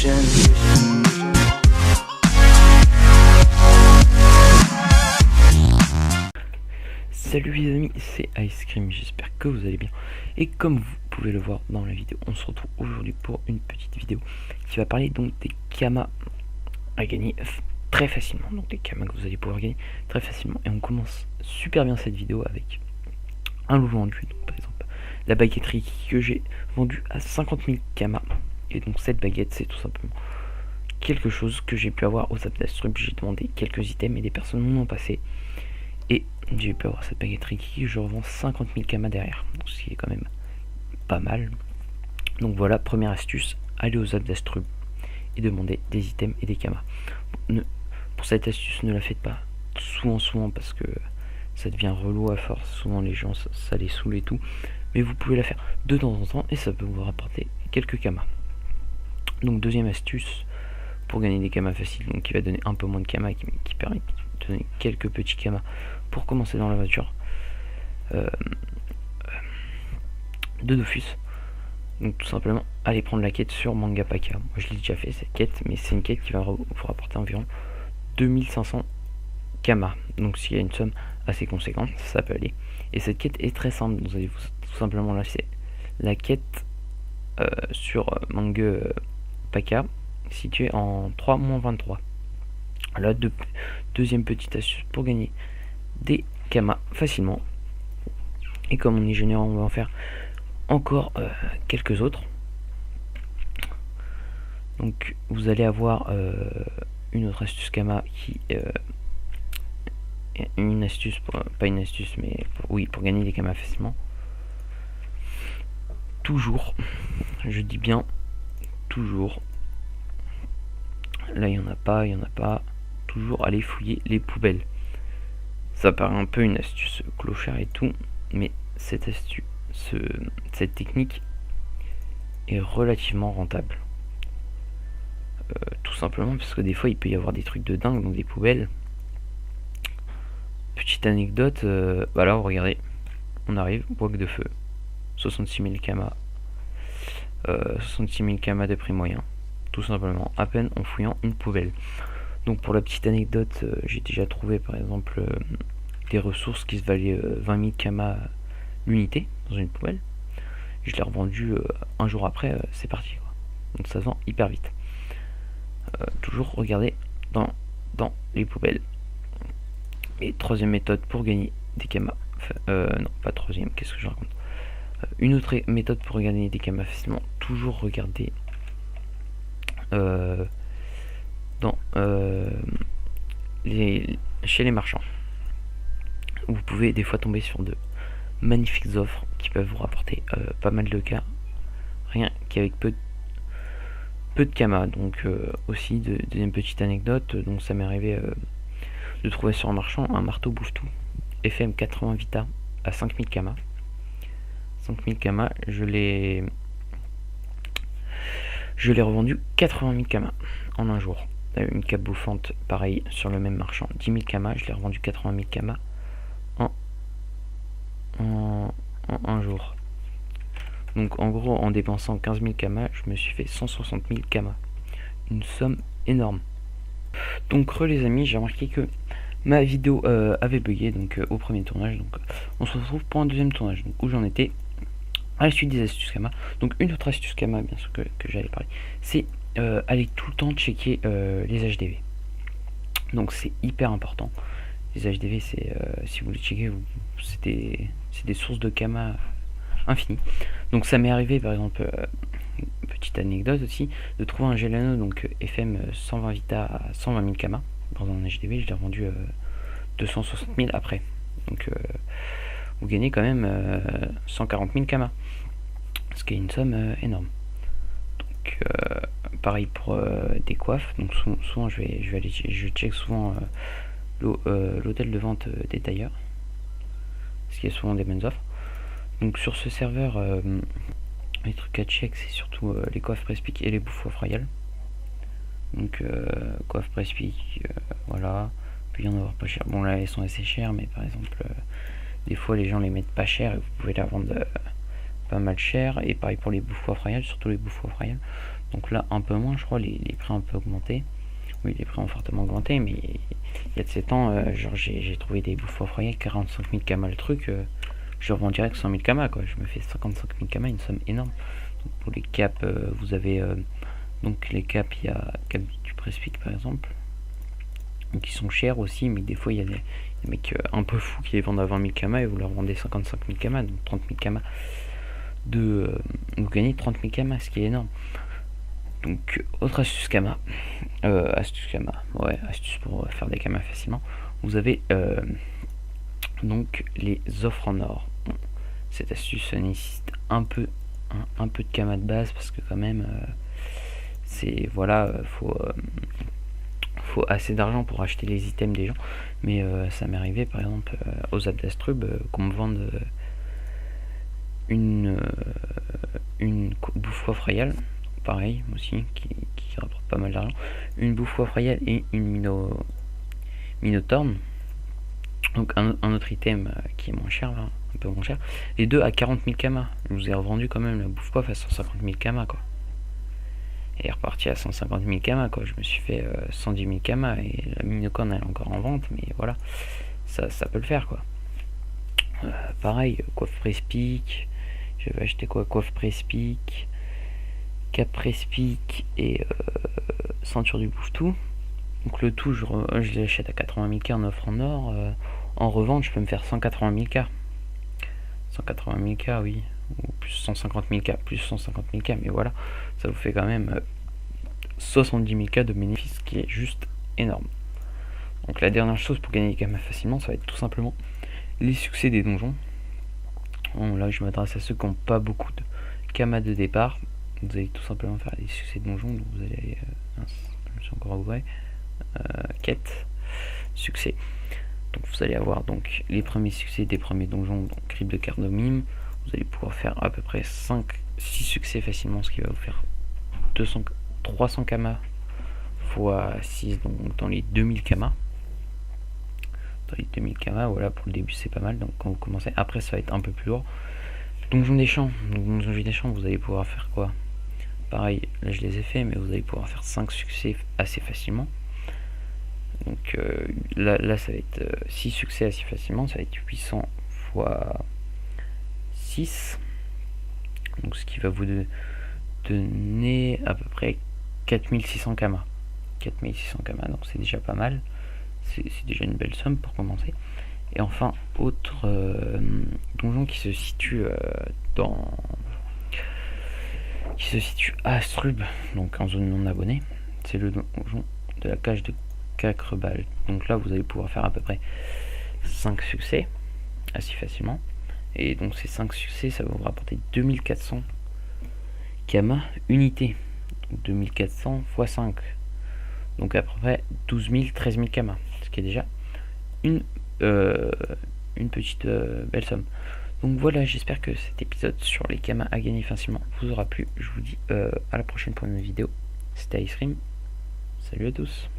conclusion. Salut les amis, c'est Ice Cream, j'espère que vous allez bien. Et comme vous pouvez le voir dans la vidéo, on se retrouve aujourd'hui pour une petite vidéo qui va parler donc des kamas à gagner très facilement. Donc des kamas que vous allez pouvoir gagner très facilement. Et on commence super bien cette vidéo avec un lot vendu. Donc par exemple la baguette Riki que j'ai vendue à 50 000 kamas. Et donc cette baguette c'est tout simplement quelque chose que j'ai pu avoir aux Zapdastrup. J'ai demandé quelques items et des personnes m'en ont passé. Et j'ai pu avoir cette baguette Riki, je revends 50 000 kamas derrière, donc ce qui est quand même pas mal. Donc voilà, première astuce, allez aux Zapdastrup et demandez des items et des kamas. Pour cette astuce, ne la faites pas souvent parce que ça devient relou à force, souvent les gens ça les saoule et tout. Mais vous pouvez la faire de temps en temps et ça peut vous rapporter quelques kamas. Donc deuxième astuce, pour gagner des kamas faciles, donc qui va donner un peu moins de kamas, qui permet de donner quelques petits kamas pour commencer dans la voiture, de Dofus. Donc tout simplement allez prendre la quête sur Manga Paka. Moi je l'ai déjà fait cette quête, mais c'est une quête qui va vous rapporter environ 2500 kamas. Donc s'il y a une somme assez conséquente, ça peut aller. Et cette quête est très simple, vous allez tout simplement lâcher la quête sur Manga Paka, située en 3-23. Là, deuxième petite astuce pour gagner des kamas facilement. Et comme on est généreux, on va en faire encore quelques autres. Donc vous allez avoir une autre astuce kama qui une astuce pas une astuce mais pour gagner des kamas facilement. Toujours, je dis bien toujours, là il y en a pas, toujours aller fouiller les poubelles. Ça paraît un peu une astuce clochard et tout, mais cette astuce, cette technique est relativement rentable. Tout simplement parce que des fois il peut y avoir des trucs de dingue dans des poubelles. Petite anecdote, voilà, regardez, on arrive, boîte de feu, 66 000 kamas, 66 000 kamas de prix moyen, tout simplement, à peine en fouillant une poubelle. Donc pour la petite anecdote, j'ai déjà trouvé par exemple des ressources qui se valaient 20 000 kamas l'unité dans une poubelle. Je l'ai revendu un jour après, c'est parti quoi. Donc ça se vend hyper vite. Toujours regarder dans les poubelles. Et troisième méthode pour gagner des kamas, non pas troisième, qu'est-ce que je raconte, une autre méthode pour gagner des kamas facilement, toujours regarder chez les marchands. Vous pouvez des fois tomber sur de magnifiques offres qui peuvent vous rapporter pas mal de cas, rien qu'avec peu de kamas. Donc aussi deuxième petite anecdote, donc ça m'est arrivé de trouver sur un marchand un marteau bouffe-tout FM 80 Vita à 5000 kamas. 5000 kamas, je l'ai revendu 80 000 kamas en un jour. Une cape bouffante, pareil, sur le même marchand, 10 000 kamas, je l'ai revendu 80 000 kamas en un jour. Donc en gros, en dépensant 15 000 kamas, je me suis fait 160 000 kamas. Une somme énorme. Donc les amis, j'ai remarqué que ma vidéo avait bugué donc au premier tournage. Donc on se retrouve pour un deuxième tournage, donc, où j'en étais à la suite des astuces kamas. Donc une autre astuce kama bien sûr que j'allais parler, c'est aller tout le temps checker les HDV. Donc c'est hyper important. Les HDV, c'est si vous les checkez, c'est des sources de kama infinies. Donc ça m'est arrivé par exemple, petite anecdote aussi, de trouver un Gelano donc FM 120 Vita à 120 000 kamas dans un HDV. Je l'ai revendu 260 000 après. Donc vous gagnez quand même 140 000 kamas, ce qui est une somme énorme. Donc pareil pour des coiffes. Donc souvent je check souvent l'hôtel de vente des tailleurs, parce qu'il y a souvent des bonnes offres. Donc sur ce serveur, les trucs à check, c'est surtout les coiffes Prespic et les bouffes royales. Donc coiffe Prespic, voilà, peut y en avoir pas cher. Bon là elles sont assez chères, mais par exemple des fois les gens les mettent pas cher et vous pouvez la vendre pas mal cher. Et pareil pour les bouffes royales, surtout les bouffes royales. Donc là un peu moins, je crois, les prix ont un peu augmenté. Oui, les prix ont fortement augmenté, mais il y a de 7 ans, genre j'ai trouvé des bouffes royales 45 000 kamas le truc, je revends direct 100 000 kamas quoi, je me fais 55 000 kamas, une somme énorme. Donc pour les caps, vous avez donc les caps, il y a cap du Prespeak par exemple, qui sont chers aussi, mais des fois il y a des mecs un peu fous qui les vendent à 20 000 kamas et vous leur vendez 55 000 kamas, donc 30 000 kamas vous gagnez 30 000 kamas, ce qui est énorme. Donc autre astuce kama, astuce pour faire des kamas facilement. Vous avez donc les offres en or. Cette astuce nécessite un peu de kama de base parce que quand même c'est voilà, faut assez d'argent pour acheter les items des gens. Mais ça m'est arrivé par exemple aux Abdastrub qu'on me vende une bouffe royale, pareil aussi, qui rapporte pas mal d'argent, une bouffe royale et une Minotaurne, donc un autre item qui est moins cher là, un peu moins cher, les deux à 40 000 kamas. Je vous ai revendu quand même la bouffe poif à 150 000 kamas quoi, et reparti à 150 000 kamas quoi. Je me suis fait 110 000 kamas et la Minotaurne elle est encore en vente, mais voilà, ça peut le faire quoi. Pareil, coiffe Prespeak, je vais acheter quoi, coiffe Prespeak, cap Prespeak et ceinture du bouffe-tout. Donc le tout, je l'achète à 80 000 k en offre en or. En revente, je peux me faire 180 000 k. 180 000 k, oui. Ou plus 150 000 k, plus 150 000 k. Mais voilà, ça vous fait quand même 70 000 k de bénéfices, ce qui est juste énorme. Donc la dernière chose pour gagner des kamas facilement, ça va être tout simplement les succès des donjons. Bon, là, je m'adresse à ceux qui n'ont pas beaucoup de kamas de départ. Vous allez tout simplement faire les succès de donjons. Donc vous allez... je me suis encore ouvert. Quête, succès. Donc vous allez avoir donc les premiers succès des premiers donjons, donc crypte de Cardomime. Vous allez pouvoir faire à peu près 6 succès facilement, ce qui va vous faire 300 kamas x 6, donc dans les 2000 kamas. Dans les 2000 kamas, voilà, pour le début c'est pas mal. Donc quand vous commencez, après ça va être un peu plus lourd. Donjon des champs, donc donjon des champs, vous allez pouvoir faire quoi? Pareil, là je les ai fait, mais vous allez pouvoir faire 5 succès assez facilement. Donc là ça va être 6 succès assez facilement, ça va être 800 x 6, donc ce qui va vous donner à peu près 4600 kamas. 4600 kamas, donc c'est déjà pas mal, c'est déjà une belle somme pour commencer. Et enfin, autre donjon qui se situe à Astrub, donc en zone non abonnée, c'est le donjon de la cage de Cacrebal. Donc là vous allez pouvoir faire à peu près 5 succès assez facilement, et donc ces 5 succès ça va vous rapporter 2400 kamas unité, 2400 x 5, donc à peu près 12 000, 13 000 kamas, ce qui est déjà une petite belle somme. Donc voilà, j'espère que cet épisode sur les kamas à gagner facilement vous aura plu. Je vous dis à la prochaine pour une vidéo. C'était Icecream, salut à tous.